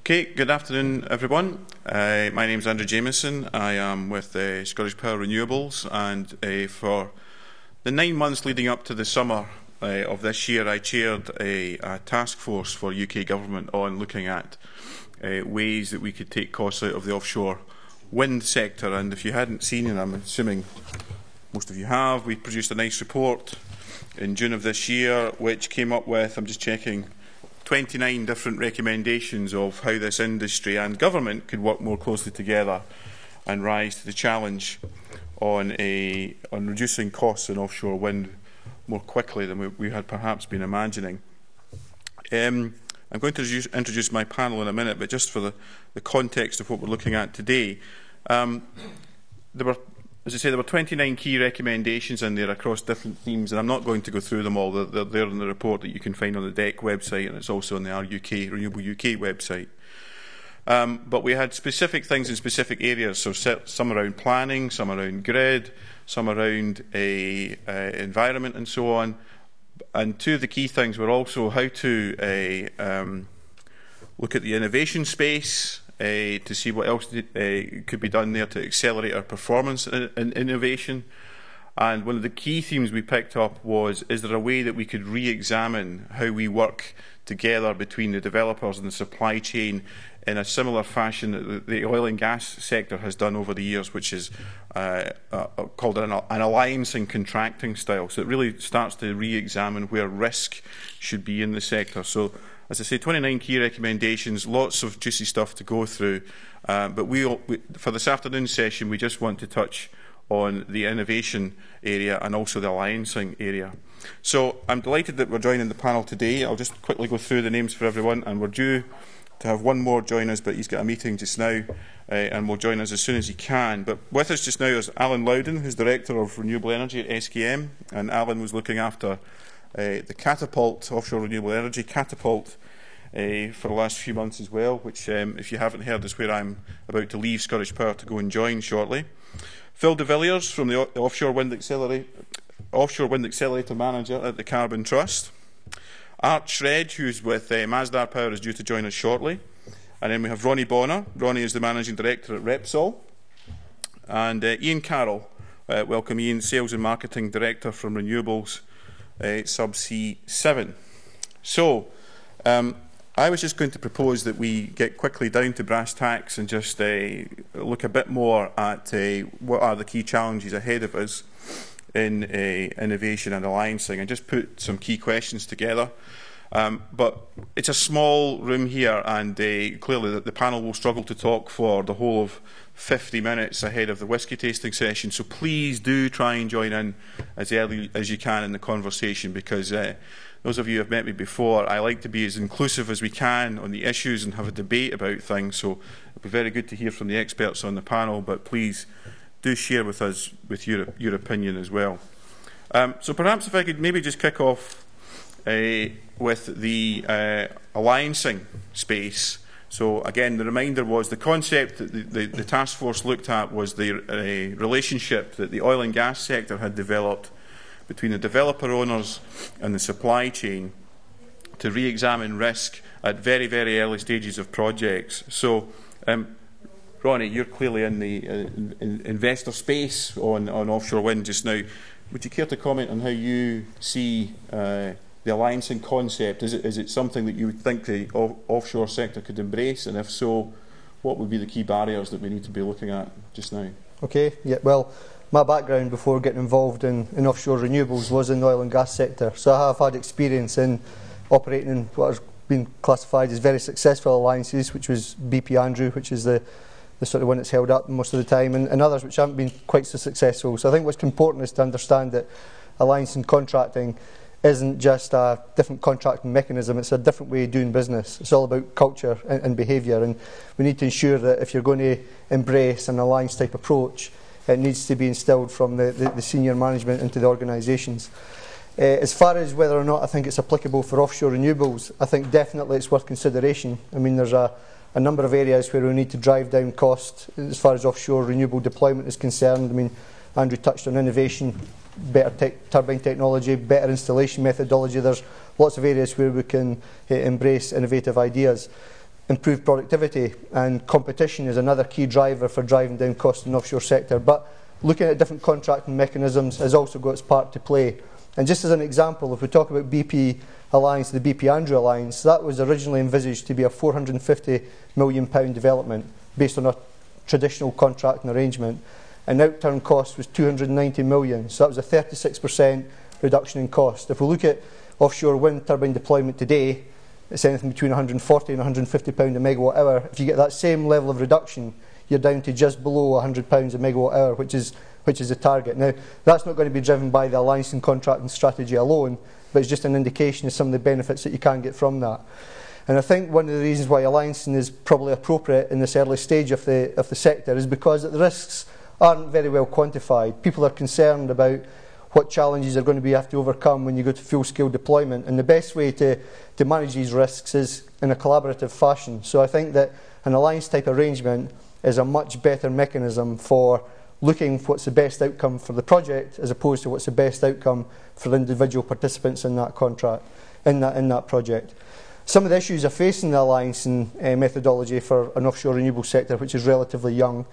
Okay, good afternoon everyone. My name is Andrew Jamieson. I am with Scottish Power Renewables, and for the 9 months leading up to the summer of this year I chaired a task force for UK Government on looking at ways that we could take costs out of the offshore wind sector. And if you hadn't seen, and I'm assuming most of you have, we produced a nice report in June of this year which came up with, I'm just checking, 29 different recommendations of how this industry and government could work more closely together and rise to the challenge on reducing costs in offshore wind more quickly than we had perhaps been imagining. I'm going to introduce my panel in a minute, but just for the context of what we're looking at today, as I say, there were 29 key recommendations in there across different themes, and I'm not going to go through them all. They're there in the report that you can find on the DEC website, and it's also on the Renewable UK website. But we had specific things in specific areas, so some around planning, some around grid, some around environment and so on. And two of the key things were also how to look at the innovation space, to see what else could be done there to accelerate our performance in innovation. And one of the key themes we picked up was, is there a way that we could re-examine how we work together between the developers and the supply chain in a similar fashion that the oil and gas sector has done over the years, which is called an alliance and contracting style. So it really starts to re-examine where risk should be in the sector. So, as I say, 29 key recommendations, lots of juicy stuff to go through. But for this afternoon's session, we just want to touch on the innovation area and also the alliancing area. So I'm delighted that we're joining the panel today. I'll just quickly go through the names for everyone, and we're due to have one more join us, but he's got a meeting just now, and will join us as soon as he can. But with us just now is Alan Loudon, who's Director of Renewable Energy at SKM, and Alan was looking after the Catapult, Offshore Renewable Energy Catapult, for the last few months as well, which, if you haven't heard, is where I'm about to leave Scottish Power to go and join shortly. Phil de Villiers from the Offshore Wind Accelerator Manager at the Carbon Trust. Art Shredge, who's with Masdar Power, is due to join us shortly. And then we have Ronnie Bonner. Ronnie is the Managing Director at Repsol. And Ian Carroll, welcome Ian, Sales and Marketing Director from Renewables Subsea 7. So, I was just going to propose that we get quickly down to brass tacks and just look a bit more at what are the key challenges ahead of us in innovation and alliancing, and just put some key questions together. But it's a small room here, and clearly the panel will struggle to talk for the whole of 50 minutes ahead of the whisky tasting session. So please do try and join in as early as you can in the conversation, because those of you who have met me before, I like to be as inclusive as we can on the issues and have a debate about things. So it'll be very good to hear from the experts on the panel, but please do share with us with your opinion as well. So perhaps if I could maybe just kick off with the alliancing space. So again, the reminder was the concept that the task force looked at was the relationship that the oil and gas sector had developed between the developer owners and the supply chain to re-examine risk at very, very early stages of projects. So, Ronnie, you're clearly in the investor space on offshore wind just now. Would you care to comment on how you see the alliancing concept? Is it something that you would think the offshore sector could embrace? And if so, what would be the key barriers that we need to be looking at just now? Okay, yeah, well, my background before getting involved in offshore renewables was in the oil and gas sector. So I have had experience in operating in what has been classified as very successful alliances, which was BP Andrew, which is the sort of one that's held up most of the time, and others which haven't been quite so successful. So I think what's important is to understand that alliance and contracting isn't just a different contracting mechanism, it's a different way of doing business. It's all about culture and behaviour, and we need to ensure that if you're going to embrace an alliance type approach, it needs to be instilled from the senior management into the organisations. As far as whether or not I think it's applicable for offshore renewables, I think definitely it's worth consideration. I mean, there's a number of areas where we need to drive down cost as far as offshore renewable deployment is concerned. I mean, Andrew touched on innovation, better turbine technology, better installation methodology. There's lots of areas where we can embrace innovative ideas. improved productivity, and competition is another key driver for driving down costs in the offshore sector. But looking at different contracting mechanisms has also got its part to play. And just as an example, if we talk about BP Alliance, the BP Andrew Alliance, that was originally envisaged to be a £450 million development based on a traditional contracting arrangement, and outturn cost was £290 million, so that was a 36% reduction in cost. If we look at offshore wind turbine deployment today, it's anything between £140 and £150 a megawatt hour. If you get that same level of reduction, you're down to just below £100 a megawatt hour, which is the target. Now, that's not going to be driven by the alliance and contracting strategy alone, but it's just an indication of some of the benefits that you can get from that. And I think one of the reasons why alliancing is probably appropriate in this early stage of the sector is because the risks aren't very well quantified. People are concerned about what challenges are going to be have to overcome when you go to full-scale deployment, and the best way to manage these risks is in a collaborative fashion. So I think that an alliance type arrangement is a much better mechanism for looking for what's the best outcome for the project, as opposed to what's the best outcome for the individual participants in that contract, in that project. Some of the issues are facing the alliance and methodology for an offshore renewable sector, which is relatively young,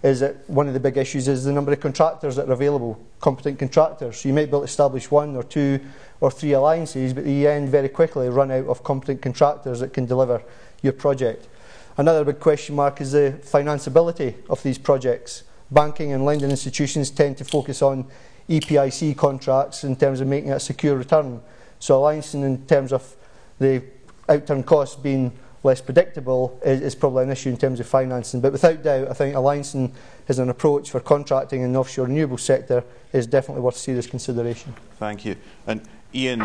is that one of the big issues is the number of contractors that are available, competent contractors. So you might be able to establish 1 or 2 or 3 alliances, but you end very quickly run out of competent contractors that can deliver your project. Another big question mark is the financeability of these projects. Banking and lending institutions tend to focus on EPIC contracts in terms of making it a secure return. So alliancing in terms of the outturn costs being less predictable is probably an issue in terms of financing. But without doubt, I think alliancing as an approach for contracting in the offshore renewable sector is definitely worth serious consideration. Thank you. And Ian,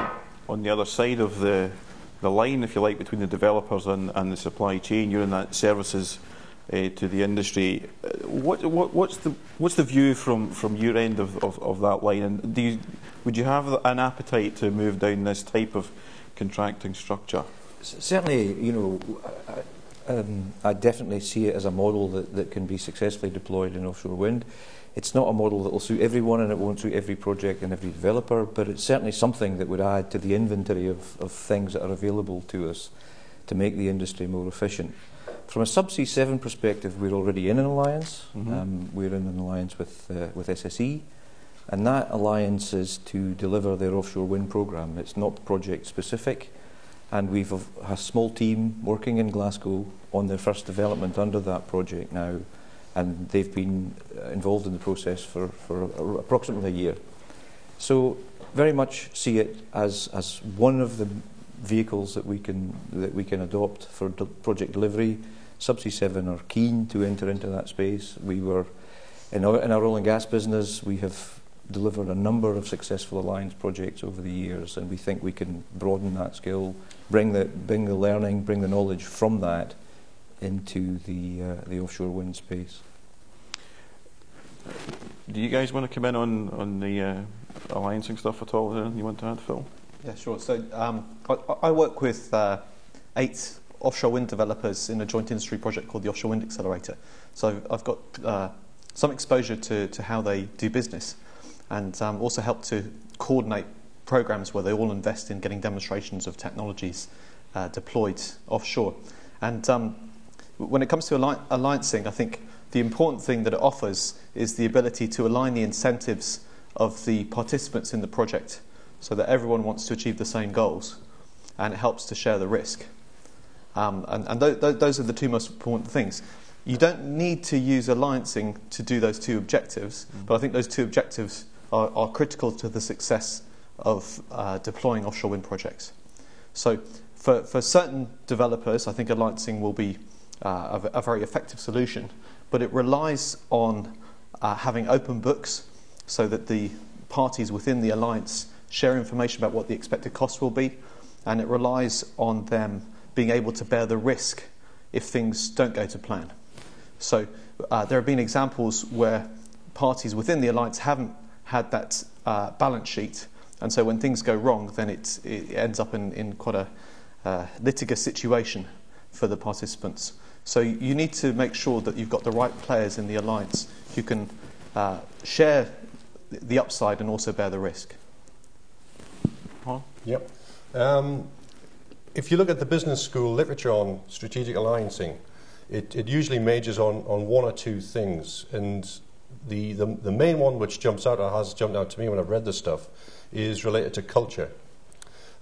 on the other side of the line, if you like, between the developers and the supply chain, you're in that services to the industry. What's the view from your end of that line? And would you have an appetite to move down this type of contracting structure? Certainly, I definitely see it as a model that can be successfully deployed in offshore wind. It's not a model that will suit everyone, and it won't suit every project and every developer, but it's certainly something that would add to the inventory of things that are available to us to make the industry more efficient. From a Subsea 7 perspective, we're already in an alliance. We're in an alliance with SSE, and that alliance is to deliver their offshore wind programme. It's not project specific, and we've a small team working in Glasgow on their first development under that project now, and they've been involved in the process for approximately a year. So very much see it as one of the vehicles that we can adopt for project delivery. Subsea 7 are keen to enter into that space. We were in our oil and gas business. We have delivered a number of successful alliance projects over the years, and we think we can broaden that skill, bring the learning, bring the knowledge from that into the offshore wind space. Do you guys want to come in on the alliancing stuff at all? Is there anything you want to add, Phil? Yeah, sure. So I work with 8 offshore wind developers in a joint industry project called the Offshore Wind Accelerator. So I've got some exposure to how they do business, and also help to coordinate programs where they all invest in getting demonstrations of technologies deployed offshore. And when it comes to alliancing, I think the important thing that it offers is the ability to align the incentives of the participants in the project so that everyone wants to achieve the same goals, and it helps to share the risk. Those are the 2 most important things. You don't need to use alliancing to do those 2 objectives, but I think those 2 objectives are critical to the success of deploying offshore wind projects. So for certain developers, I think alliancing will be a very effective solution, but it relies on having open books so that the parties within the alliance share information about what the expected cost will be, and it relies on them being able to bear the risk if things don't go to plan. So there have been examples where parties within the alliance haven't had that balance sheet, and so when things go wrong, then it ends up in quite a litigious situation for the participants. So you need to make sure that you've got the right players in the alliance who can share the upside and also bear the risk. Yep. if you look at the business school literature on strategic alliancing, it usually majors on one or two things. And the main one which jumps out, or has jumped out to me when I've read this stuff, is related to culture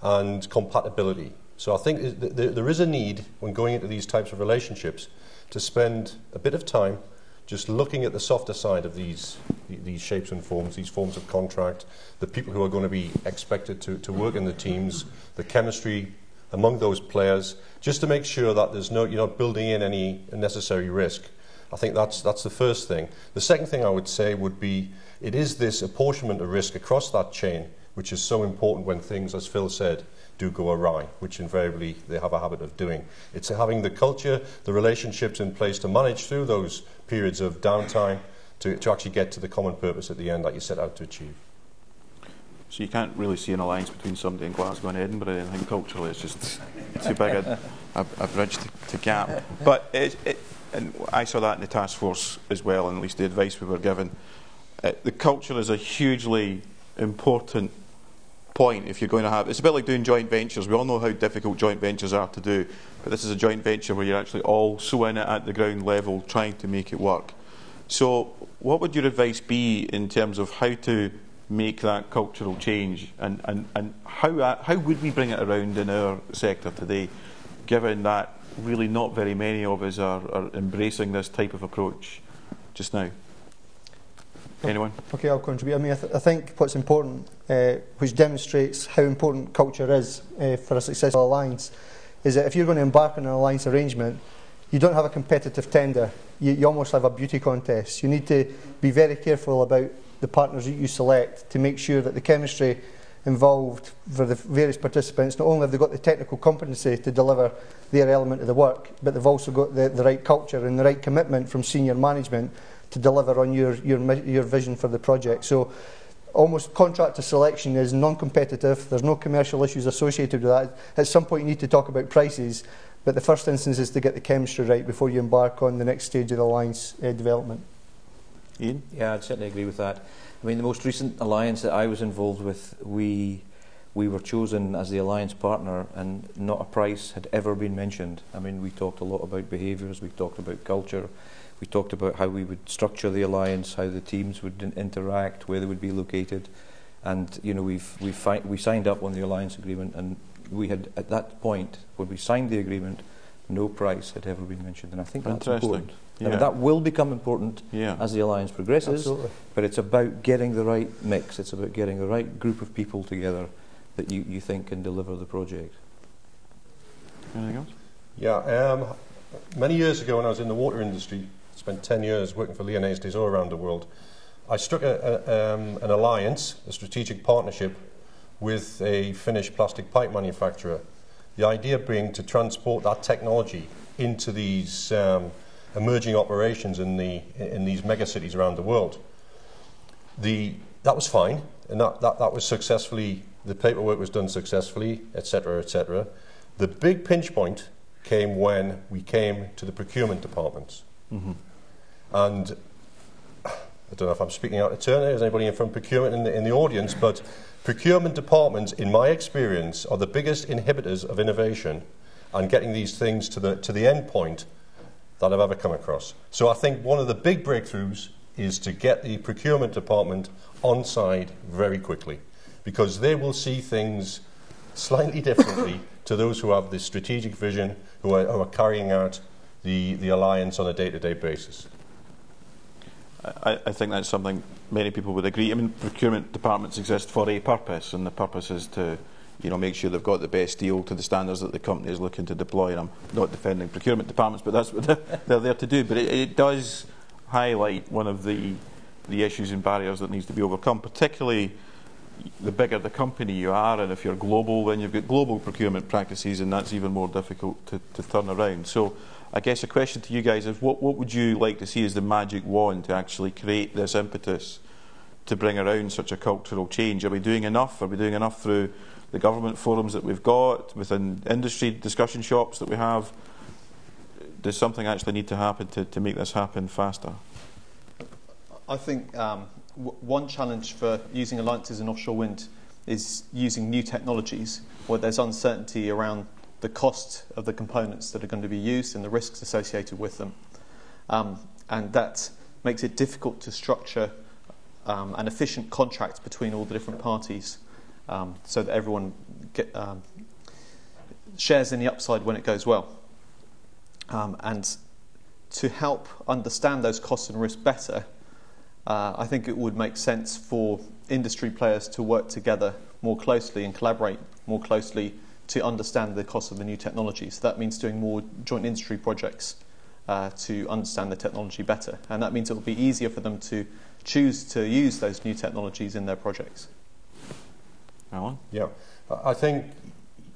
and compatibility. So I think there is a need, when going into these types of relationships, to spend a bit of time just looking at the softer side of these shapes and forms, these forms of contract, the people who are going to be expected to work in the teams, the chemistry among those players, just to make sure that you're not building in any unnecessary risk. I think that's the first thing. The second thing I would say would be, it is this apportionment of risk across that chain which is so important when things, as Phil said, do go awry, which invariably they have a habit of doing. It's having the culture, the relationships in place to manage through those periods of downtime to actually get to the common purpose at the end that you set out to achieve. So you can't really see an alliance between somebody in Glasgow and Edinburgh. I think culturally it's just too big a bridge to gap. But and I saw that in the task force as well, and at least the advice we were given. The culture is a hugely important point if you're going to have. It's a bit like doing joint ventures. We all know how difficult joint ventures are to do, but this is a joint venture where you're actually all so in it at the ground level trying to make it work. So what would your advice be in terms of how to make that cultural change, and how would we bring it around in our sector today, given that really not very many of us are embracing this type of approach just now? Anyone? Okay, I'll contribute. I mean, I think what's important, which demonstrates how important culture is for a successful alliance, is that if you're going to embark on an alliance arrangement, you don't have a competitive tender. You almost have a beauty contest. You need to be very careful about the partners that you select to make sure that the chemistry involved for the various participants, not only have they got the technical competency to deliver their element of the work, but they've also got the right culture and the right commitment from senior management to deliver on your vision for the project. So almost contractor selection is non-competitive. There's no commercial issues associated with that. At some point you need to talk about prices, but the first instance is to get the chemistry right before you embark on the next stage of the alliance development. Ian? Yeah, I'd certainly agree with that. I mean, the most recent alliance that I was involved with, we were chosen as the alliance partner, and not a price had ever been mentioned. I mean, we talked a lot about behaviours, we talked about culture, we talked about how we would structure the alliance, how the teams would interact, where they would be located, and you know, we signed up on the alliance agreement, and we had, at that point when we signed the agreement, no price had ever been mentioned, and I think that's important. Yeah. I mean, that will become important as the alliance progresses. Absolutely. But it's about getting the right mix. It's about getting the right group of people together that you think can deliver the project. Anything else? Yeah. Many years ago, when I was in the water industry, spent 10 years working for Lyonnaise des Eaux around the world, I struck an alliance, a strategic partnership, with a Finnish plastic pipe manufacturer. The idea being to transport that technology into these emerging operations in these mega cities around the world. That was fine, and that was successfully, the paperwork was done successfully, etc., etc. The big pinch point came when we came to the procurement departments. Mm-hmm. And I don't know if I'm speaking out of turn here, is anybody from procurement in the audience, but procurement departments, in my experience, are the biggest inhibitors of innovation and getting these things to the end point that I've ever come across. So I think one of the big breakthroughs is to get the procurement department on side very quickly, because they will see things slightly differently to those who have the strategic vision, who are carrying out the alliance on a day-to-day basis. I think that's something many people would agree. I mean, procurement departments exist for a purpose, and the purpose is to make sure they've got the best deal to the standards that the company is looking to deploy. And I'm not defending procurement departments, but that's what they're there to do. But it does highlight one of the issues and barriers that needs to be overcome, particularly the bigger the company you are, and if you're global, then you've got global procurement practices, and that's even more difficult to turn around. So I guess a question to you guys is, what would you like to see as the magic wand to actually create this impetus to bring around such a cultural change? Are we doing enough? Are we doing enough through the government forums that we've got, within industry discussion shops that we have? Does something actually need to happen to make this happen faster? I think one challenge for using alliances in offshore wind is using new technologies where there's uncertainty around the cost of the components that are going to be used and the risks associated with them. And that makes it difficult to structure an efficient contract between all the different parties so that everyone shares in the upside when it goes well. And to help understand those costs and risks better, I think it would make sense for industry players to work together more closely and collaborate more closely to understand the cost of the new technology. So that means doing more joint industry projects to understand the technology better. And that means it will be easier for them to choose to use those new technologies in their projects. Alan? Yeah, I think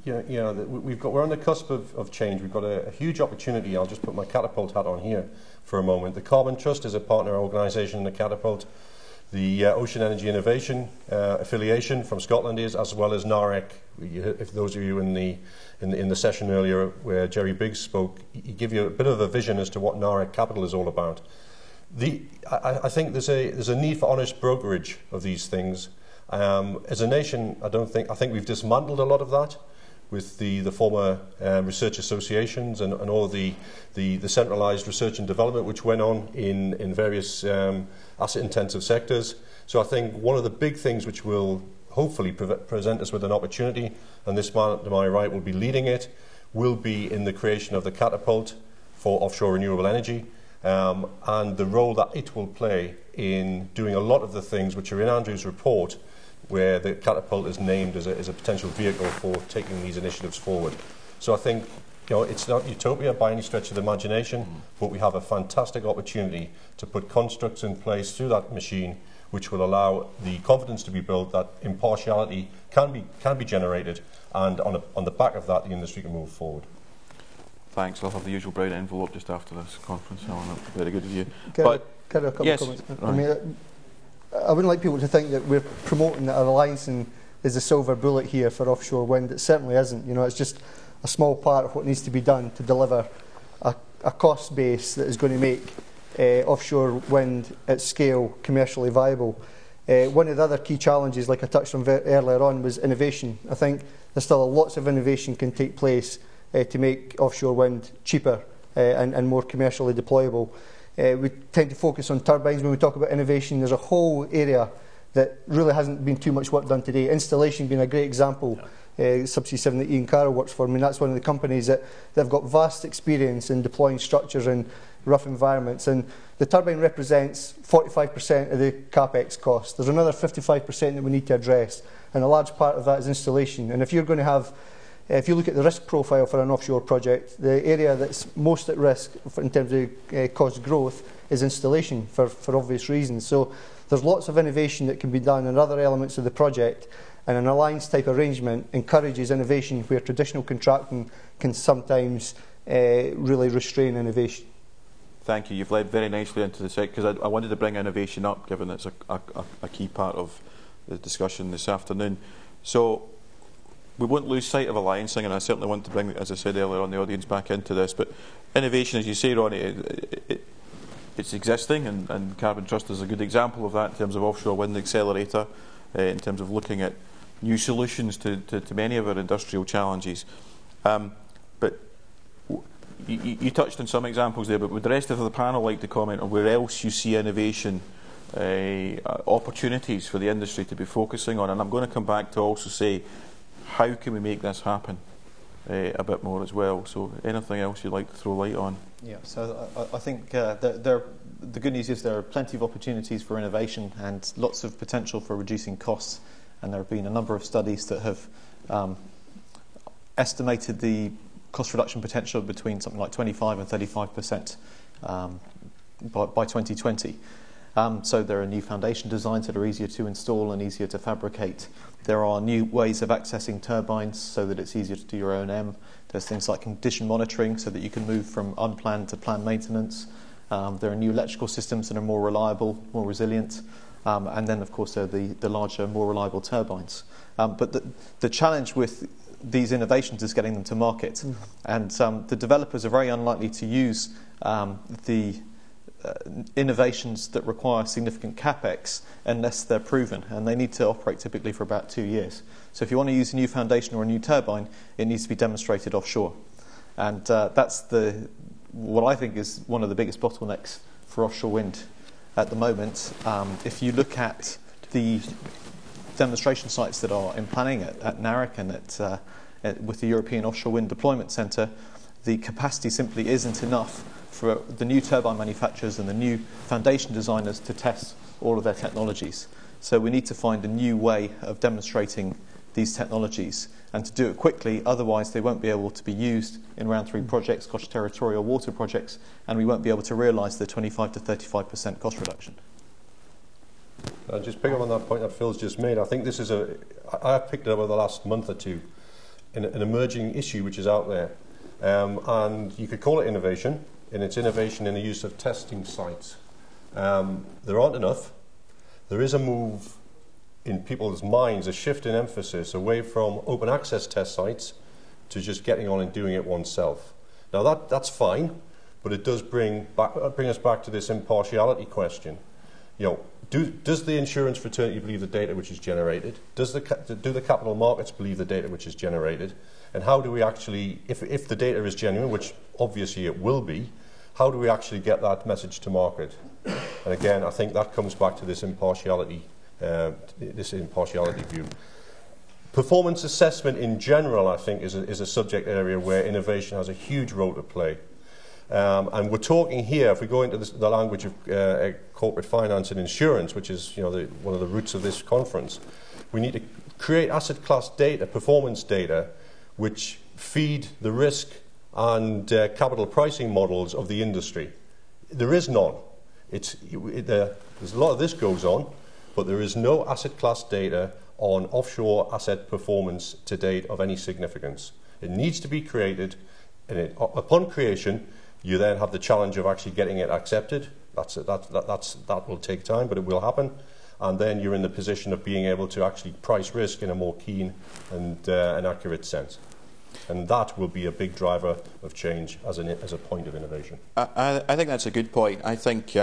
we're on the cusp of change. We've got a huge opportunity. I'll just put my Catapult hat on here for a moment. The Carbon Trust is a partner organisation in the Catapult. The Ocean Energy Innovation affiliation from Scotland is, as well as NAREC. If those of you in the session earlier where Jerry Biggs spoke, he gave you a bit of a vision as to what NAREC Capital is all about. I think there's a need for honest brokerage of these things. As a nation, I think we've dismantled a lot of that with the former research associations and all the centralised research and development which went on in various asset-intensive sectors. So I think one of the big things which will hopefully present us with an opportunity, and this man to my right will be leading it, will be in the creation of the Catapult for offshore renewable energy, and the role that it will play in doing a lot of the things which are in Andrew's report, where the Catapult is named as a potential vehicle for taking these initiatives forward. So I think it's not utopia by any stretch of the imagination, but we have a fantastic opportunity to put constructs in place through that machine which will allow the confidence to be built that impartiality can be generated, and on the back of that the industry can move forward. Thanks. I'll have the usual brown envelope just after this conference. Alan, very good of you. Can I a couple yes, of comments? right. I mean, I wouldn't like people to think that we're promoting that our licensing is the silver bullet here for offshore wind. It certainly isn't. It's just a small part of what needs to be done to deliver a cost base that is going to make offshore wind at scale commercially viable. One of the other key challenges, like I touched on earlier on, was innovation. I think there's still lots of innovation can take place to make offshore wind cheaper and more commercially deployable. We tend to focus on turbines when we talk about innovation. There's a whole area that really hasn't been too much work done today. Installation being a great example. Subsea 7 that Ian Carroll works for. I mean, that's one of the companies that they've got vast experience in deploying structures in rough environments. And the turbine represents 45% of the capex cost. There's another 55% that we need to address, and a large part of that is installation. And if you're going to have if you look at the risk profile for an offshore project, the area that's most at risk in terms of cost growth is installation for obvious reasons. So there's lots of innovation that can be done in other elements of the project, and an alliance type arrangement encourages innovation where traditional contracting can sometimes really restrain innovation. Thank you. You've led very nicely into the sector, because I wanted to bring innovation up, given it's a key part of the discussion this afternoon. So we won't lose sight of alliancing, and I certainly want to bring, as I said earlier on, the audience back into this. But innovation, as you say, Ronnie, it's existing, and Carbon Trust is a good example of that in terms of Offshore Wind Accelerator, in terms of looking at new solutions to many of our industrial challenges. But you touched on some examples there, but would the rest of the panel like to comment on where else you see innovation opportunities for the industry to be focusing on? And I'm going to come back to also say, how can we make this happen a bit more as well? So anything else you'd like to throw light on? Yeah, so I think the good news is there are plenty of opportunities for innovation and lots of potential for reducing costs. And there have been a number of studies that have estimated the cost reduction potential between something like 25 and 35% by 2020. So there are new foundation designs that are easier to install and easier to fabricate. There are new ways of accessing turbines so that it's easier to do your O&M. There's things like condition monitoring so that you can move from unplanned to planned maintenance. There are new electrical systems that are more reliable, more resilient. And then, of course, there are the larger, more reliable turbines. But the challenge with these innovations is getting them to market. And the developers are very unlikely to use the innovations that require significant capex unless they're proven, and they need to operate typically for about 2 years. So if you want to use a new foundation or a new turbine, it needs to be demonstrated offshore. And that's what I think is one of the biggest bottlenecks for offshore wind at the moment. If you look at the demonstration sites that are in planning at NARIC and with the European Offshore Wind Deployment Centre, the capacity simply isn't enough for the new turbine manufacturers and the new foundation designers to test all of their technologies. So we need to find a new way of demonstrating these technologies and to do it quickly, otherwise they won't be able to be used in round 3 projects, Scottish territorial water projects, and we won't be able to realise the 25 to 35% cost reduction. I'll just pick up on that point that Phil's just made. I think this is I've picked it up over the last month or two, an emerging issue which is out there. And you could call it innovation, and it's innovation in the use of testing sites. There aren't enough. There is a move in people's minds, a shift in emphasis away from open access test sites to just getting on and doing it oneself. Now that's fine, but it does bring us back to this impartiality question. You know, does the insurance fraternity believe the data which is generated? Do the capital markets believe the data which is generated? And how do we actually, if the data is genuine, which obviously it will be, how do we actually get that message to market? And again, I think that comes back to this impartiality view. Performance assessment in general, I think, is a subject area where innovation has a huge role to play. And we're talking here, if we go into the language of corporate finance and insurance, which is one of the roots of this conference, we need to create asset class data, performance data, which feed the risk and capital pricing models of the industry. There is none. There's a lot of this goes on, but there is no asset class data on offshore asset performance to date of any significance. It needs to be created, and upon creation, you then have the challenge of actually getting it accepted. That will take time, but it will happen. And then you're in the position of being able to actually price risk in a more keen and an accurate sense. And that will be a big driver of change as a point of innovation. I think that's a good point. I think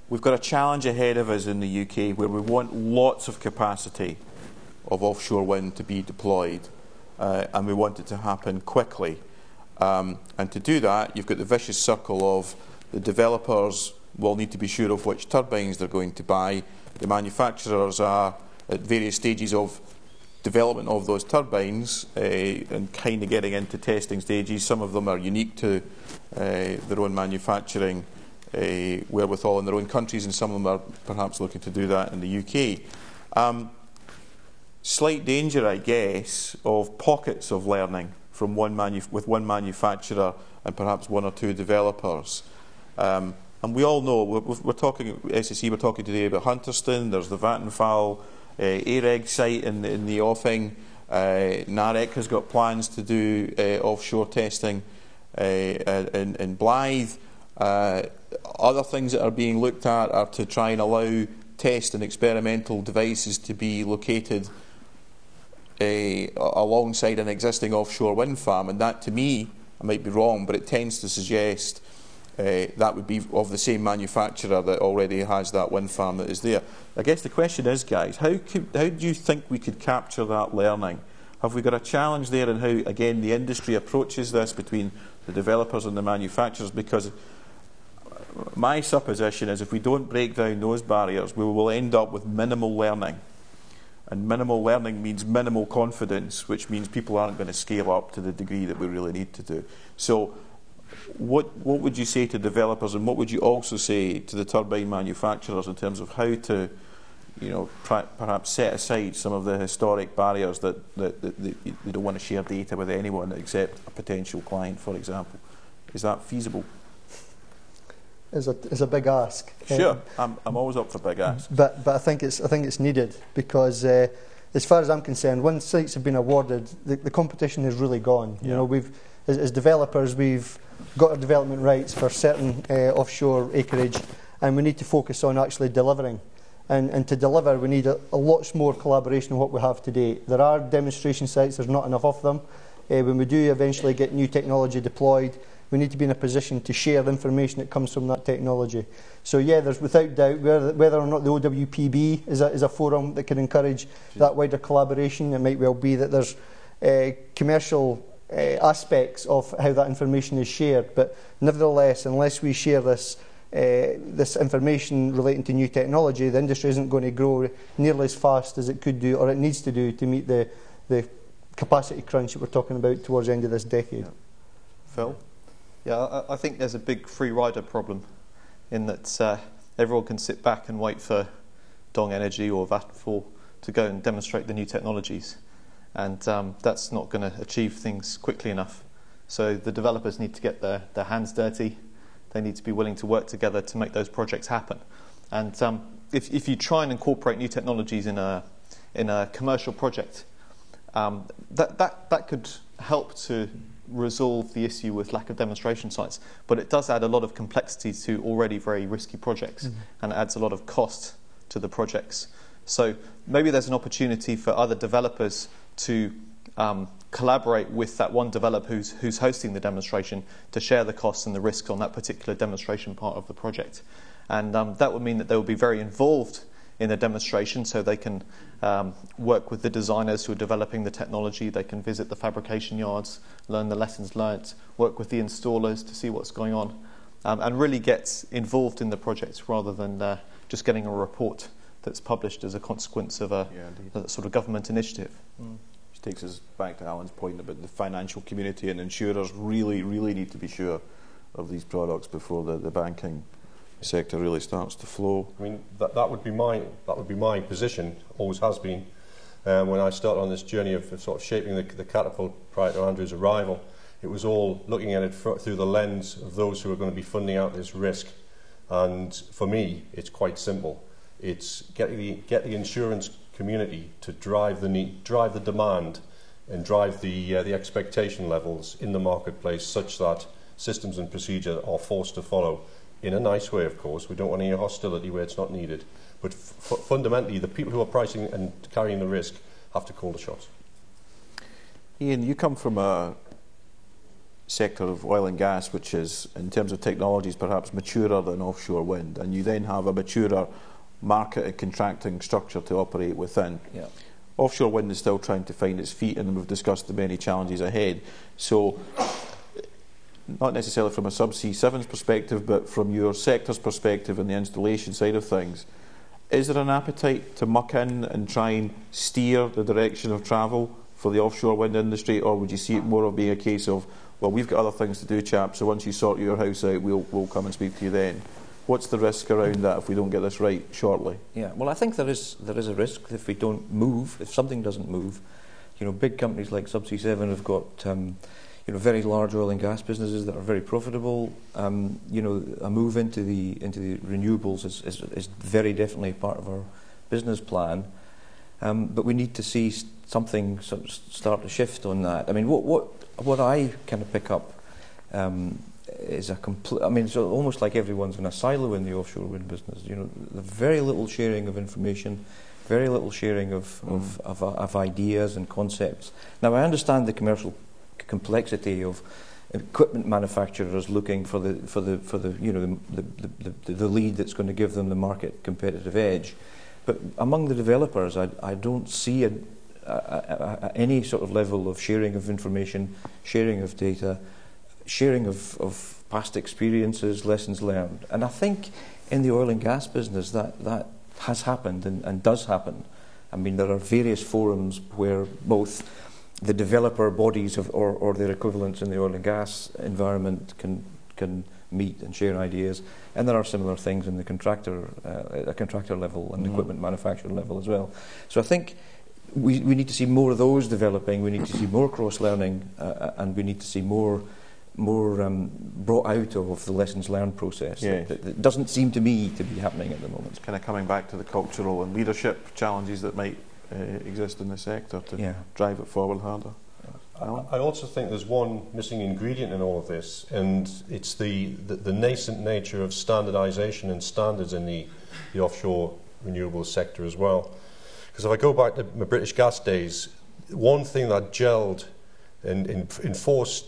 we've got a challenge ahead of us in the UK where we want lots of capacity of offshore wind to be deployed, and we want it to happen quickly. And to do that, you've got the vicious circle of the developers will need to be sure of which turbines they're going to buy. The manufacturers are at various stages of development of those turbines and kind of getting into testing stages. Some of them are unique to their own manufacturing wherewithal in their own countries, and some of them are perhaps looking to do that in the UK. Slight danger, I guess, of pockets of learning from with one manufacturer and perhaps 1 or 2 developers. And we all know, we're talking, SSE, we're talking today about Hunterston, there's the Vattenfall AREG site in the offing. NARIC has got plans to do offshore testing in Blythe. Other things that are being looked at are to try and allow test and experimental devices to be located alongside an existing offshore wind farm, and that, to me, I might be wrong, but it tends to suggest that would be of the same manufacturer that already has that wind farm that is there. I guess the question is, guys, how do you think we could capture that learning? Have we got a challenge there in how, again, the industry approaches this between the developers and the manufacturers? Because my supposition is if we don't break down those barriers, we will end up with minimal learning. And minimal learning means minimal confidence, which means people aren't going to scale up to the degree that we really need to do. So what would you say to developers, and what would you also say to the turbine manufacturers in terms of how to, perhaps set aside some of the historic barriers that they don't want to share data with anyone except a potential client, for example? Is that feasible? It's a big ask. Sure, I'm always up for big asks. But I think it's needed because, as far as I'm concerned, once sites have been awarded, the competition has really gone. Yeah. We've, as developers, we've got our development rights for certain offshore acreage, and we need to focus on actually delivering. And to deliver, we need a lot more collaboration than what we have today. There are demonstration sites, there's not enough of them. When we do eventually get new technology deployed, we need to be in a position to share the information that comes from that technology. So yeah, there's without doubt, whether or not the OWPB is a forum that can encourage that wider collaboration, it might well be that there's commercial aspects of how that information is shared, but nevertheless, unless we share this information relating to new technology, the industry isn't going to grow nearly as fast as it could do or it needs to do to meet the capacity crunch that we're talking about towards the end of this decade. Yeah. Phil? Yeah, I think there's a big free rider problem in that everyone can sit back and wait for Dong Energy or Vattenfall to go and demonstrate the new technologies, and that's not going to achieve things quickly enough. So the developers need to get their hands dirty. They need to be willing to work together to make those projects happen. And if you try and incorporate new technologies in a commercial project, that could help to resolve the issue with lack of demonstration sites. But it does add a lot of complexity to already very risky projects, and it adds a lot of cost to the projects. So maybe there's an opportunity for other developers to collaborate with that one developer who's hosting the demonstration to share the costs and the risks on that particular demonstration part of the project. And that would mean that they will be very involved in the demonstration, so they can work with the designers who are developing the technology, they can visit the fabrication yards, learn the lessons learnt, work with the installers to see what's going on, and really get involved in the project rather than just getting a report that's published as a consequence of a sort of government initiative. Which takes us back to Alan's point about the financial community, and insurers really need to be sure of these products before the banking sector really starts to flow. I mean, that would be my position, always has been. When I started on this journey of sort of shaping the catapult prior to Andrew's arrival, it was all looking at it through the lens of those who are going to be funding out this risk. And for me, it's quite simple. It's get the insurance community to drive the need, drive the demand, and drive the expectation levels in the marketplace such that systems and procedure are forced to follow. In a nice way, of course. We don't want any hostility where it's not needed. But fundamentally, the people who are pricing and carrying the risk have to call the shots. Ian, you come from a sector of oil and gas which is, in terms of technologies, perhaps maturer than offshore wind, and you then have a maturer market and contracting structure to operate within. Yeah. Offshore wind is still trying to find its feet, and we've discussed the many challenges ahead. So, not necessarily from a Subsea 7's perspective, but from your sector's perspective and the installation side of things, is there an appetite to muck in and try and steer the direction of travel for the offshore wind industry, or would you see it more of being a case of, well, we've got other things to do, chaps, so once you sort your house out, we'll come and speak to you then? What's the risk around that if we don't get this right shortly? Yeah, well, I think there is a risk if we don't move, if something doesn't move. You know, big companies like Subsea 7 have got very large oil and gas businesses that are very profitable. A move into the renewables is very definitely part of our business plan. But we need to see something sort of start to shift on that. I mean, what I kind of pick up is a complete. I mean, it's almost like everyone's in a silo in the offshore wind business. You know, very little sharing of information, very little sharing of ideas and concepts. Now, I understand the commercial complexity of equipment manufacturers looking for the lead that's going to give them the market competitive edge, but among the developers, I don't see any sort of level of sharing of information, sharing of data, sharing of past experiences, lessons learned. And I think in the oil and gas business that has happened and does happen. I mean, there are various forums where both the developer bodies or their equivalents in the oil and gas environment can meet and share ideas, and there are similar things in the contractor level and equipment manufacturer level as well. So I think we need to see more of those developing. We need to see more cross learning, and we need to see more brought out of the lessons learned process. Yes. That doesn't seem to me to be happening at the moment. It's kind of coming back to the cultural and leadership challenges that might exist in the sector to drive it forward harder. I also think there's one missing ingredient in all of this, and it's the nascent nature of standardisation and standards in the offshore renewables sector as well. Because if I go back to my British Gas days, one thing that gelled and enforced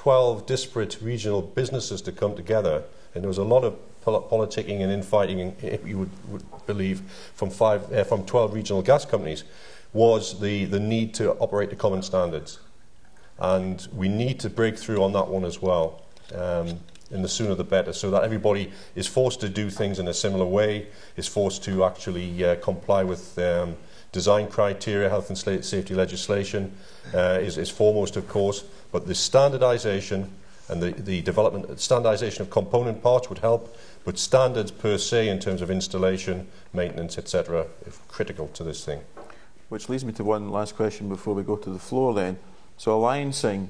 12 disparate regional businesses to come together, and there was a lot of politicking and infighting, you would believe, from 12 regional gas companies, was the need to operate to common standards. And we need to break through on that one as well, and the sooner the better, so that everybody is forced to do things in a similar way, is forced to actually comply with design criteria, health and safety legislation is foremost, of course, but the standardisation and the development, standardisation of component parts would help, but standards per se in terms of installation, maintenance, etc., is critical to this thing. Which leads me to one last question before we go to the floor then. So alliancing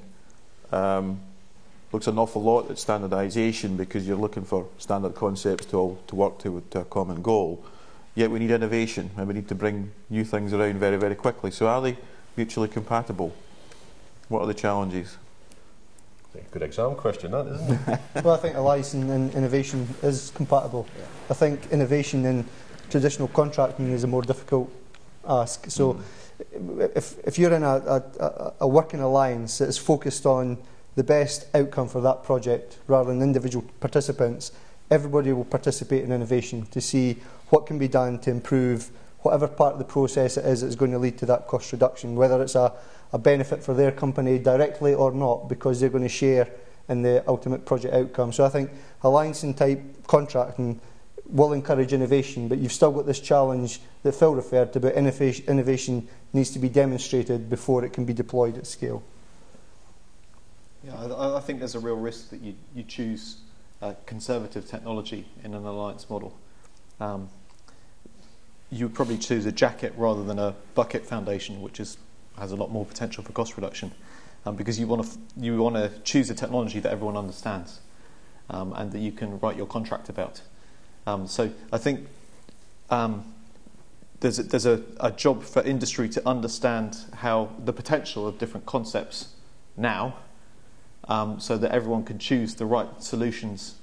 looks an awful lot at standardisation because you're looking for standard concepts to work to a common goal. Yet we need innovation and we need to bring new things around very, very quickly. So are they mutually compatible? What are the challenges? Good exam question, that, isn't it? Well, I think alliancing and innovation is compatible. Yeah. I think innovation in traditional contracting is a more difficult ask. So if you're in a working alliance that is focused on the best outcome for that project rather than individual participants, everybody will participate in innovation to see what can be done to improve whatever part of the process it is that's going to lead to that cost reduction, whether it's a benefit for their company directly or not, because they're going to share in the ultimate project outcome. So I think alliancing type contracting will encourage innovation, but you've still got this challenge that Phil referred to about innovation needs to be demonstrated before it can be deployed at scale. Yeah, I think there's a real risk that you choose conservative technology in an alliance model. You would probably choose a jacket rather than a bucket foundation, which has a lot more potential for cost reduction, because you want to choose a technology that everyone understands and that you can write your contract about. So I think there's a job for industry to understand how the potential of different concepts now, so that everyone can choose the right solutions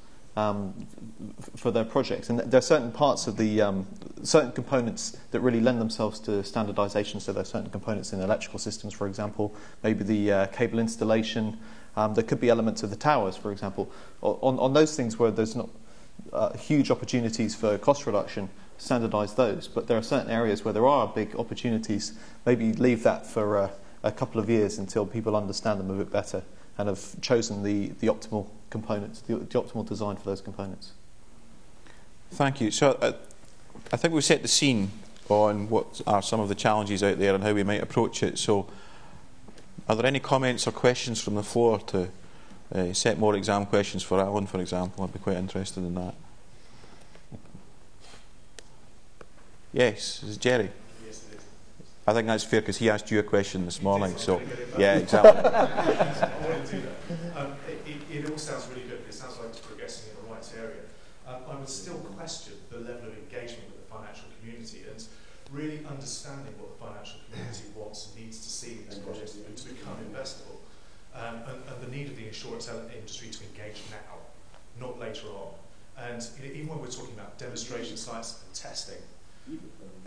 for their projects. And there are certain parts of the certain components that really lend themselves to standardisation. So there are certain components in electrical systems, for example, maybe the cable installation. There could be elements of the towers, for example. On those things where there's not huge opportunities for cost reduction, standardise those. But there are certain areas where there are big opportunities. Maybe leave that for a couple of years until people understand them a bit better and have chosen the optimal components, the optimal design for those components. Thank you. So I think we've set the scene on what are some of the challenges out there and how we might approach it. So are there any comments or questions from the floor to set more exam questions for Alan, for example? I'd be quite interested in that. Yes, is it Jerry? Yes, it is. I think that's fair because he asked you a question this morning. So, yeah, exactly. It all sounds really good. It sounds like it's progressing in the right area. I would still question the level of engagement with the financial community and really understanding what the financial community wants and needs to see in these projects to become investable, and the need of the insurance industry to engage now, not later on. And even when we're talking about demonstration sites and testing,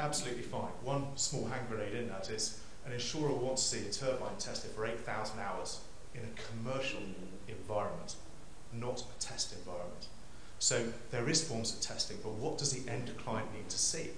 absolutely fine. One small hand grenade in that is an insurer wants to see a turbine tested for 8,000 hours in a commercial environment, not a test environment. So there is forms of testing, but what does the end client need to see?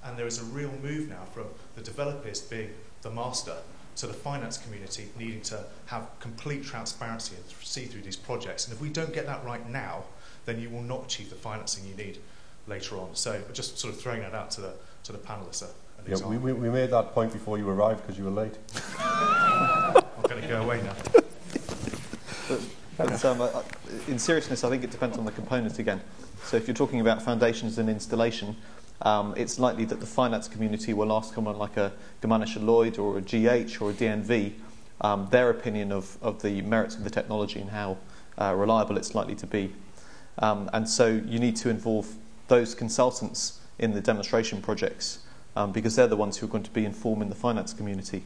And there is a real move now from the developers being the master to the finance community needing to have complete transparency and see through these projects. And if we don't get that right now, then you will not achieve the financing you need later on. So just sort of throwing that out to the panelists. Yeah, we made that point before you arrived because you were late. I'm going to go away now. But in seriousness, I think it depends on the component again. So if you're talking about foundations and installation, it's likely that the finance community will ask someone like a Germanische Lloyd or a GH or a DNV their opinion of the merits of the technology and how reliable it's likely to be. And so you need to involve those consultants in the demonstration projects because they're the ones who are going to be informing the finance community.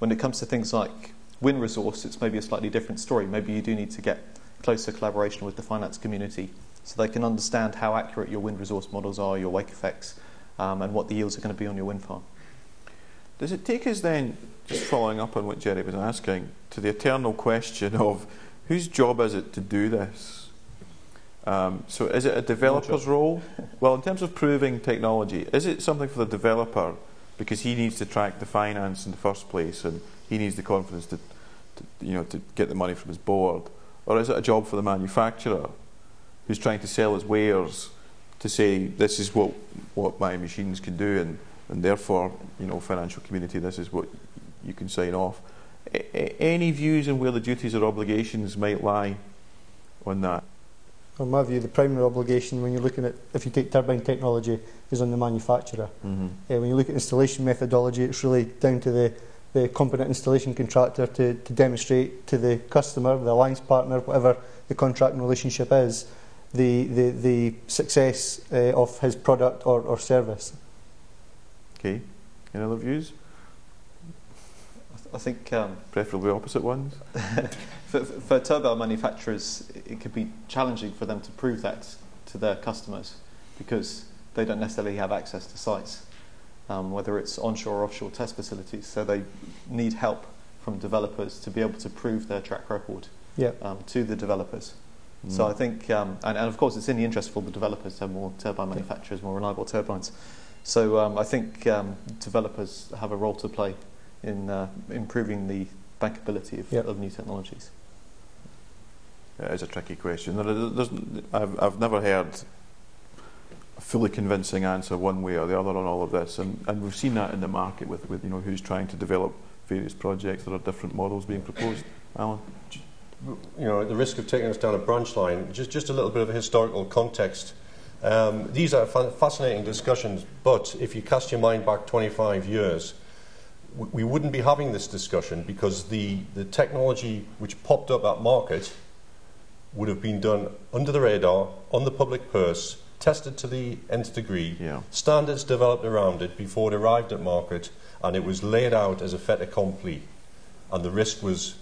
When it comes to things like wind resource, it's maybe a slightly different story. Maybe you do need to get closer collaboration with the finance community so they can understand how accurate your wind resource models are, your wake effects, and what the yields are going to be on your wind farm. Does it take us then, just following up on what Jerry was asking, to the eternal question of whose job is it to do this? So is it a developer's role? Well, in terms of proving technology, is it something for the developer because he needs to track the finance in the first place and he needs the confidence to get the money from his board? Or is it a job for the manufacturer who's trying to sell his wares to say this is what my machines can do and therefore, financial community, this is what you can sign off? Any views on where the duties or obligations might lie on that? In my view, the primary obligation when you're looking at, if you take turbine technology, is on the manufacturer. When you look at installation methodology, it's really down to the competent installation contractor to demonstrate to the customer, the alliance partner, whatever the contracting relationship is, the success of his product or service. Okay. Any other views? I think preferably opposite ones. for turbine manufacturers, it could be challenging for them to prove that to their customers because they don't necessarily have access to sites, whether it's onshore or offshore test facilities. So they need help from developers to be able to prove their track record to the developers. So I think, and of course, it's in the interest for the developers to have more turbine manufacturers, more reliable turbines. So I think developers have a role to play in improving the bankability of new technologies. It is a tricky question. I've never heard a fully convincing answer one way or the other on all of this, and we've seen that in the market with who's trying to develop various projects. There are different models being proposed. Alan? At the risk of taking us down a branch line, just a little bit of a historical context. These are fascinating discussions, but if you cast your mind back 25 years, we wouldn't be having this discussion because the technology which popped up at market would have been done under the radar, on the public purse, tested to the nth degree, standards developed around it before it arrived at market, and it was laid out as a fait accompli, and the risk was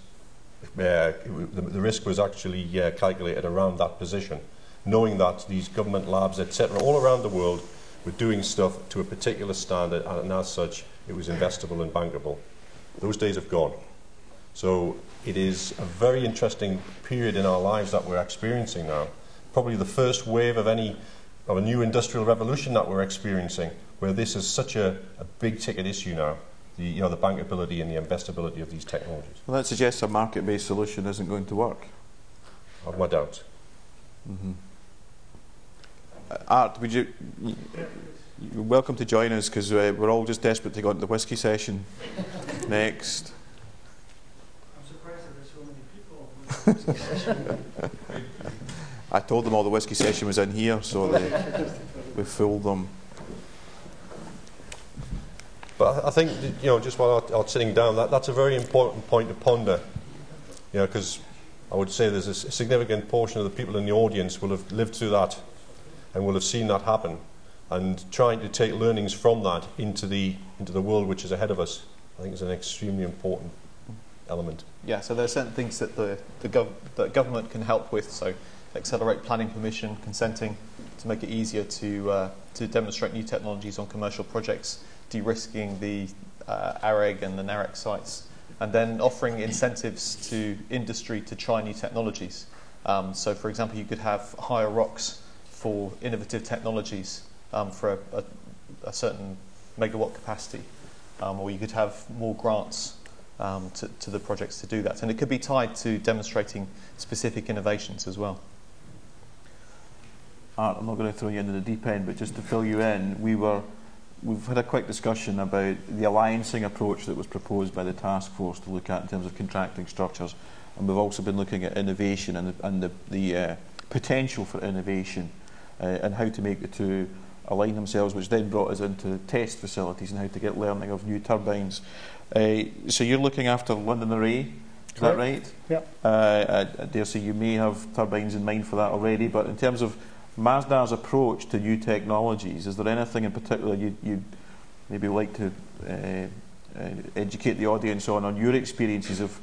actually calculated around that position, knowing that these government labs, etc., all around the world were doing stuff to a particular standard, and as such, it was investable and bankable. Those days have gone. So it is a very interesting period in our lives that we're experiencing now. Probably the first wave of a new industrial revolution that we're experiencing, where this is such a big ticket issue now. The bankability and the investability of these technologies. Well, that suggests a market-based solution isn't going to work. I have my doubts. Art, you're welcome to join us because we're all just desperate to go into the whisky session next. I'm surprised that there's so many people on the whisky session. I told them all the whisky session was in here, so we fooled them. But I think, just while I'm sitting down, that's a very important point to ponder. Because I would say there's a significant portion of the people in the audience will have lived through that and will have seen that happen. And trying to take learnings from that into the world which is ahead of us, I think is an extremely important element. Yeah, so there are certain things that the government can help with, so accelerate planning permission, consenting, to make it easier to demonstrate new technologies on commercial projects, de-risking the AREG and the NAREC sites, and then offering incentives to industry to try new technologies. So, for example, you could have higher ROCs for innovative technologies for a certain megawatt capacity, or you could have more grants to the projects to do that. And it could be tied to demonstrating specific innovations as well. Art, I'm not going to throw you into the deep end, but just to fill you in, we've had a quick discussion about the alliancing approach that was proposed by the task force to look at in terms of contracting structures, and we've also been looking at innovation and the potential for innovation and how to make the two align themselves, which then brought us into test facilities and how to get learning of new turbines. So you're looking after London Array, is that right? Yeah. I dare say you may have turbines in mind for that already, but in terms of Masdar's approach to new technologies, is there anything in particular you'd maybe like to educate the audience on your experiences of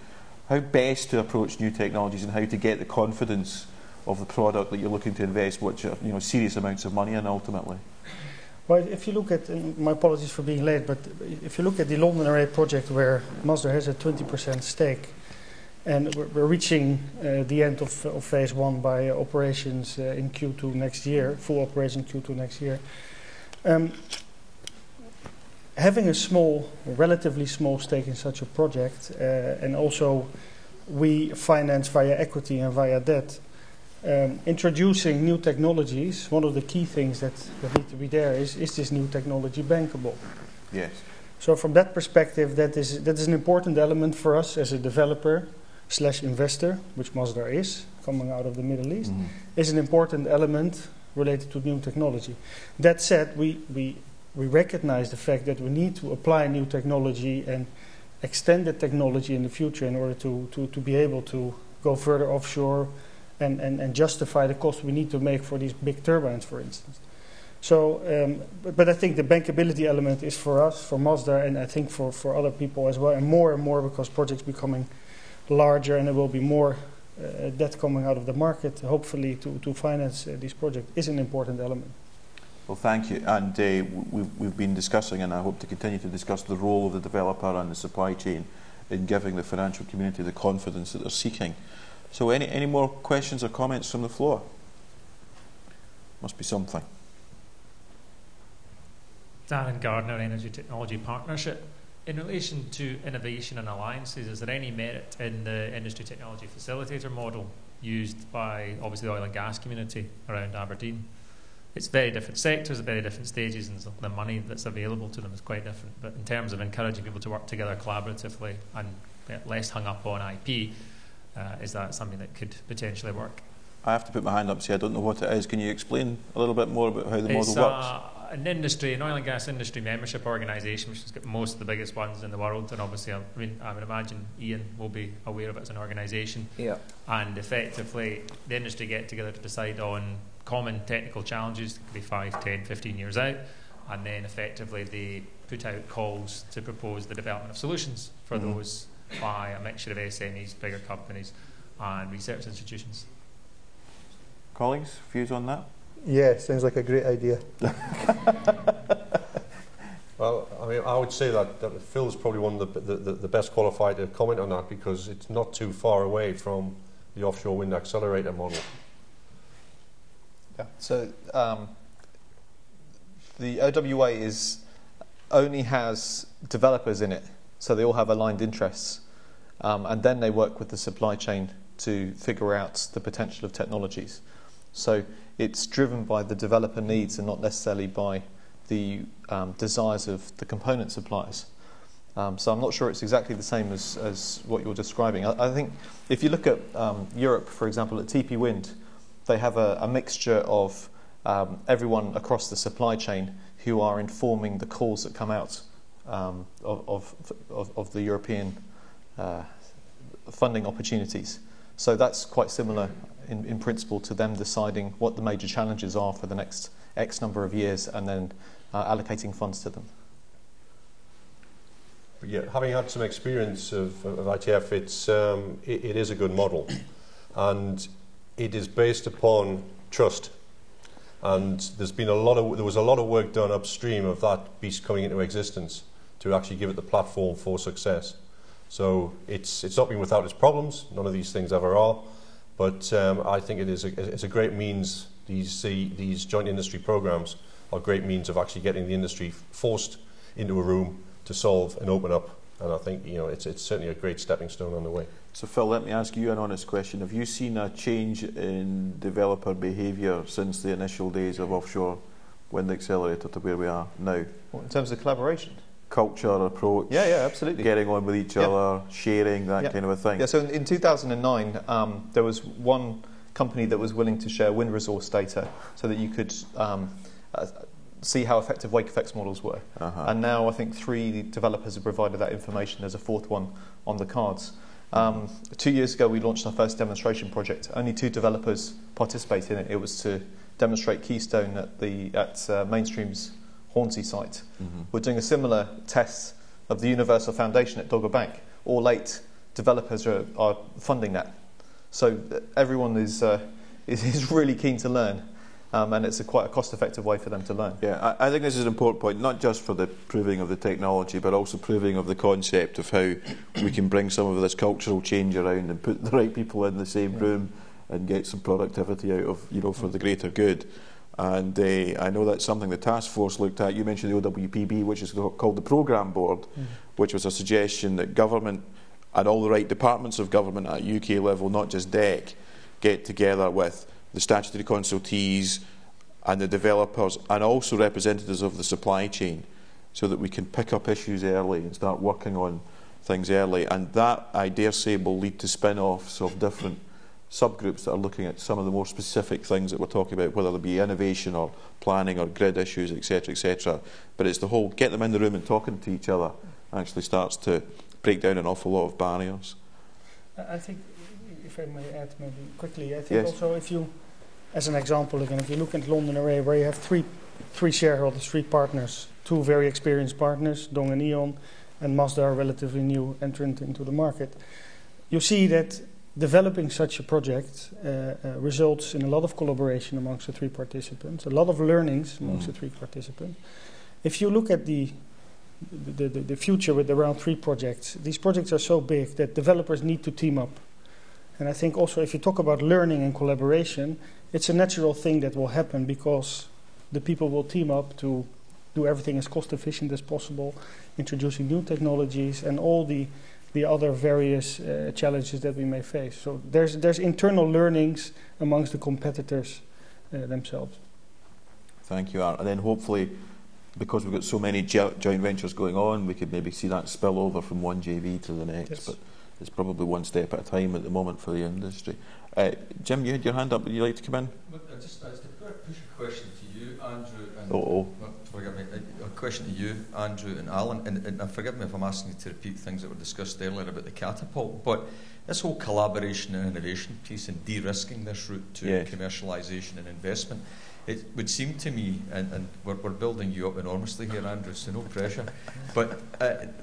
how best to approach new technologies and how to get the confidence of the product that you're looking to invest, which are serious amounts of money in ultimately? Well, if you look at, my apologies for being late, but if you look at the London Array project where Masdar has a 20% stake, And we're reaching the end of phase 1 by operations in Q2 next year, full operation Q2 next year. Having a relatively small stake in such a project, and also we finance via equity and via debt, introducing new technologies, one of the key things that need to be there is this new technology bankable? Yes. So from that perspective, that is an important element for us as a developer / investor, which Masdar is, coming out of the Middle East, is an important element related to new technology. That said, we recognize the fact that we need to apply new technology and extend the technology in the future in order to be able to go further offshore and justify the cost we need to make for these big turbines, for instance. So, but I think the bankability element is for us, for Masdar, and I think for other people as well, and more because projects becoming larger and there will be more debt coming out of the market, hopefully to finance these projects, is an important element. Well, thank you. And we've been discussing, and I hope to continue to discuss, the role of the developer and the supply chain in giving the financial community the confidence that they're seeking. So any more questions or comments from the floor? Must be something. Darren Gardner, Energy Technology Partnership. In relation to innovation and alliances, is there any merit in the industry technology facilitator model used by, obviously, the oil and gas community around Aberdeen? It's very different sectors at very different stages, and the money that's available to them is quite different. But in terms of encouraging people to work together collaboratively and get less hung up on IP, is that something that could potentially work? I have to put my hand up and say I don't know what it is. Can you explain a little bit more about how the model works? An oil and gas industry membership organisation, which has got most of the biggest ones in the world, and obviously, I would imagine Ian will be aware of it as an organisation. Yeah. And effectively, the industry get together to decide on common technical challenges, that could be 5, 10, 15 years out, and then effectively they put out calls to propose the development of solutions for those by a mixture of SMEs, bigger companies, and research institutions. Colleagues, views on that? Yeah, sounds like a great idea. Well, I mean, I would say that Phil's probably one of the best qualified to comment on that, because it's not too far away from the offshore wind accelerator model. Yeah. So the OWA only has developers in it, so they all have aligned interests, and then they work with the supply chain to figure out the potential of technologies. So it's driven by the developer needs and not necessarily by the desires of the component suppliers. So I'm not sure it's exactly the same as what you're describing. I think if you look at Europe, for example, at TP Wind, they have a mixture of everyone across the supply chain who are informing the calls that come out of the European funding opportunities. So that's quite similar in principle to them deciding what the major challenges are for the next X number of years and then allocating funds to them. But yeah, having had some experience of ITF, it is a good model, and it is based upon trust. And there was a lot of work done upstream of that beast coming into existence to actually give it the platform for success. So it's not been without its problems. None of these things ever are. But I think it's a great means. These joint industry programs are great means of actually getting the industry forced into a room to solve and open up. And I think it's certainly a great stepping stone on the way. So Phil, let me ask you an honest question. Have you seen a change in developer behaviour since the initial days of Offshore Wind Accelerator to where we are now? What, in terms of collaboration? Culture, approach, yeah, absolutely. Getting on with each other, sharing, that kind of a thing. Yeah, so in 2009, there was one company that was willing to share wind resource data so that you could see how effective wake effects models were. And now I think 3 developers have provided that information. There's a 4th one on the cards. 2 years ago, we launched our first demonstration project. Only 2 developers participated in it. It was to demonstrate Keystone at Mainstream's Hornsey site. We're doing a similar test of the Universal Foundation at Dogger Bank. All 8 developers are funding that. So everyone is really keen to learn. and it's quite a cost-effective way for them to learn. Yeah, I think this is an important point, not just for the proving of the technology, but also proving of the concept of how we can bring some of this cultural change around and put the right people in the same room and get some productivity out of, for the greater good. And I know that's something the task force looked at. You mentioned the OWPB, which is called the Programme Board, which was a suggestion that government and all the right departments of government at UK level, not just DEC, get together with the statutory consultees and the developers and also representatives of the supply chain so that we can pick up issues early and start working on things early. And that, I dare say, will lead to spin-offs of different subgroups that are looking at some of the more specific things that we're talking about, whether it be innovation or planning or grid issues, etc., etc. But it's the whole, get them in the room and talking to each other actually starts to break down an awful lot of barriers. I think, if I may add maybe quickly, I think also if you, as an example again, if you look at London Array, where you have three shareholders, three partners, two very experienced partners, Dong and Eon, and Mazda, a relatively new entrant into the market, you see that developing such a project results in a lot of collaboration amongst the three participants, a lot of learnings amongst the three participants. If you look at the future with around 3 projects, these projects are so big that developers need to team up. And I think also if you talk about learning and collaboration, it's a natural thing that will happen because the people will team up to do everything as cost efficient as possible, introducing new technologies and all the other various challenges that we may face. So there's internal learnings amongst the competitors themselves. Thank you, Art. And then hopefully, because we've got so many joint ventures going on, we could maybe see that spill over from one JV to the next. Yes. But it's probably one step at a time at the moment for the industry. Jim, you had your hand up. Would you like to come in? I just push a question to you, Andrew. And forgive me. A question to you, Andrew and Alan. And forgive me if I'm asking you to repeat things that were discussed earlier about the catapult. But this whole collaboration and innovation piece and de-risking this route to commercialisation and investment, it would seem to me, and we're building you up enormously here, Andrew, so no pressure, but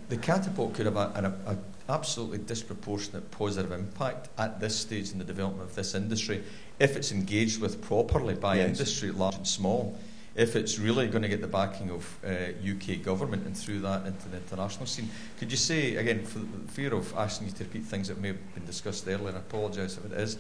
the catapult could have an absolutely disproportionate positive impact at this stage in the development of this industry if it's engaged with properly by industry, large and small, if it's really going to get the backing of UK government and through that into the international scene. Could you say, again, for the fear of asking you to repeat things that may have been discussed earlier, and I apologise if it is,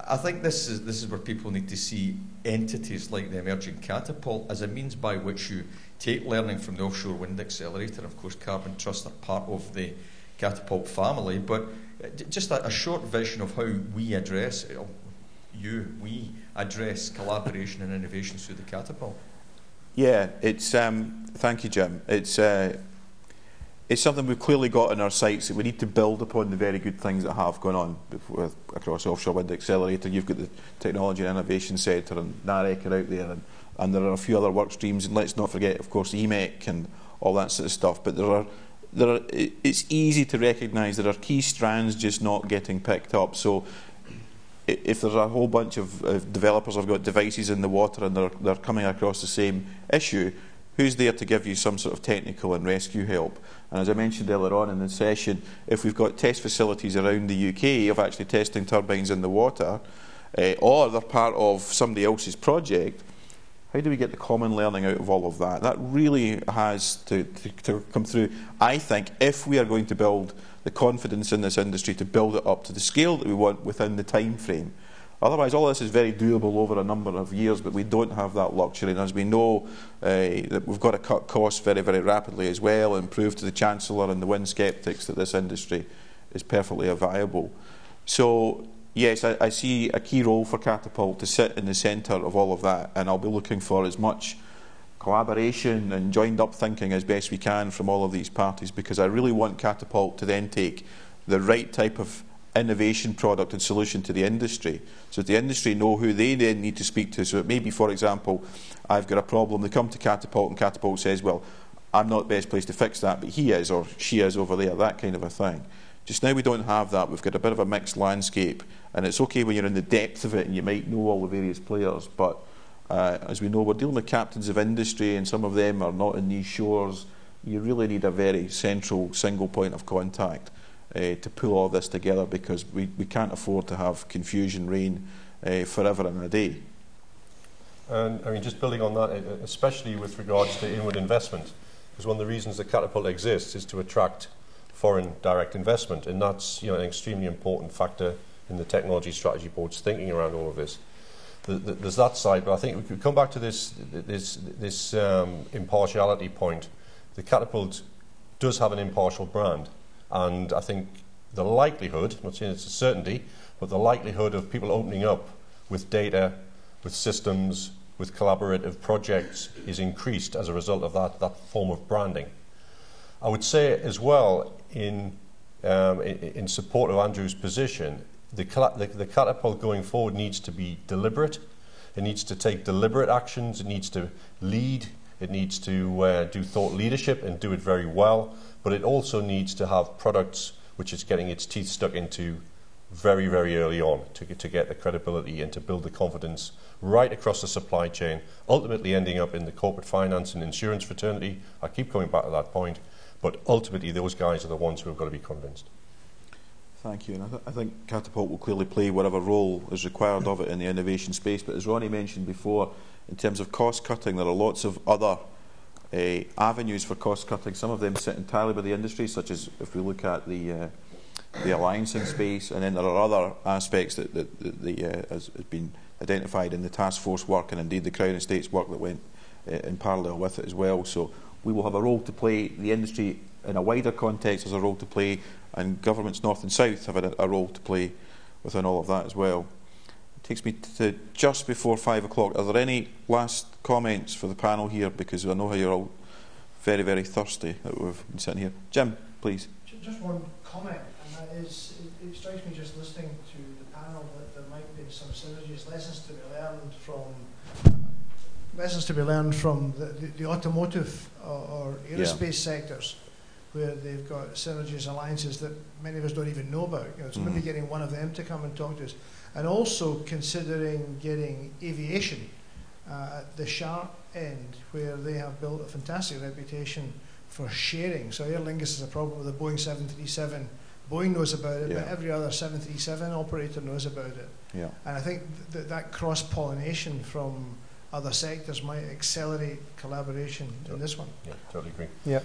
I think this is where people need to see entities like the emerging catapult as a means by which you take learning from the Offshore Wind Accelerator, and of course Carbon Trust are part of the catapult family, but just a short vision of how we address, we address collaboration and innovation through the catapult. Yeah, it's thank you, Jim. It's something we've clearly got in our sights that we need to build upon the very good things that have gone on across the Offshore Wind Accelerator. You've got the Technology and Innovation Centre and NAREC are out there, and there are a few other work streams, and let's not forget, of course, EMEC and all that sort of stuff. But it's easy to recognise there are key strands just not getting picked up. So if there's a whole bunch of developers have got devices in the water and they're coming across the same issue, who's there to give you some sort of technical and rescue help? And as I mentioned earlier on in the session, if we've got test facilities around the UK of actually testing turbines in the water, or they're part of somebody else's project, how do we get the common learning out of all of that? That really has to come through, I think, if we are going to build the confidence in this industry to build it up to the scale that we want within the time frame. Otherwise, all this is very doable over a number of years, but we don't have that luxury. And as we know, that we've got to cut costs very, very rapidly as well, and prove to the Chancellor and the wind sceptics that this industry is perfectly viable. So, yes, I see a key role for Catapult to sit in the centre of all of that, and I'll be looking for as much collaboration and joined-up thinking as best we can from all of these parties, because I really want Catapult to then take the right type of innovation product and solution to the industry, so that the industry know who they then need to speak to. So it may be, for example, I've got a problem, they come to Catapult and Catapult says, well, I'm not the best place to fix that, but he is or she is over there, that kind of a thing. Just now we don't have that. We've got a bit of a mixed landscape, and it's okay when you're in the depth of it and you might know all the various players, but as we know, we're dealing with captains of industry, and some of them are not in these shores. You really need a very central single point of contact to pull all this together, because we can't afford to have confusion reign forever and a day. And I mean, just building on that, especially with regards to inward investment, because one of the reasons that Catapult exists is to attract foreign direct investment, and that's, you know, an extremely important factor in the Technology Strategy Board's thinking around all of this. There's that side, but I think we could come back to this impartiality point. The Catapult does have an impartial brand, and I think the likelihood, I'm not saying it's a certainty, but the likelihood of people opening up with data, with systems, with collaborative projects is increased as a result of that form of branding. I would say as well, in support of Andrew's position, the Catapult going forward needs to be deliberate. It needs to take deliberate actions. It needs to lead. It needs to do thought leadership and do it very well. But it also needs to have products which it's getting its teeth stuck into very, very early on to get the credibility and to build the confidence right across the supply chain, ultimately ending up in the corporate finance and insurance fraternity. I keep coming back to that point, but ultimately those guys are the ones who have got to be convinced. Thank you. And I think Catapult will clearly play whatever role is required of it in the innovation space. But as Ronnie mentioned before, in terms of cost cutting, there are lots of other avenues for cost cutting. Some of them sit entirely with the industry, such as if we look at the alliancing space, and then there are other aspects that has been identified in the task force work, and indeed the Crown Estates work that went in parallel with it as well. So we will have a role to play. The industry in a wider context has a role to play, and governments north and south have a role to play within all of that as well. It takes me to just before 5 o'clock. Are there any last comments for the panel here? Because I know how you're all very, very thirsty that we've been sitting here. Jim, please. Just one comment, and that is, it strikes me just listening to the panel that there might be some synergies, lessons to be learned from the automotive or aerospace sectors, where they've got synergies, alliances that many of us don't even know about. You know, so maybe getting one of them to come and talk to us, and also considering getting aviation at the sharp end, where they have built a fantastic reputation for sharing. So Aer Lingus has a problem with the Boeing 737. Boeing knows about it, but every other 737 operator knows about it. Yeah. And I think that cross-pollination from other sectors might accelerate collaboration in this one. Yeah, totally agree. Yeah.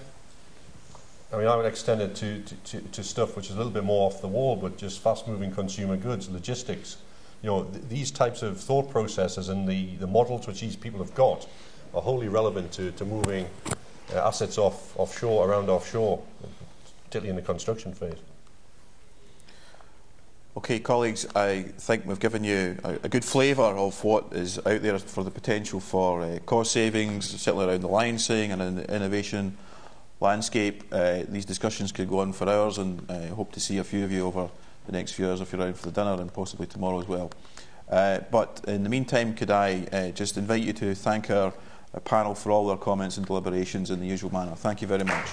I mean, I would extend it to stuff which is a little bit more off the wall, but just fast-moving consumer goods, logistics. You know, these types of thought processes and the models which these people have got are wholly relevant to moving assets offshore, around offshore, particularly in the construction phase. Okay, colleagues, I think we've given you a good flavour of what is out there for the potential for cost savings, certainly around the licensing and in the innovation landscape. These discussions could go on for hours, and I hope to see a few of you over the next few hours if you're around for the dinner, and possibly tomorrow as well. But in the meantime, could I just invite you to thank our panel for all their comments and deliberations in the usual manner. Thank you very much.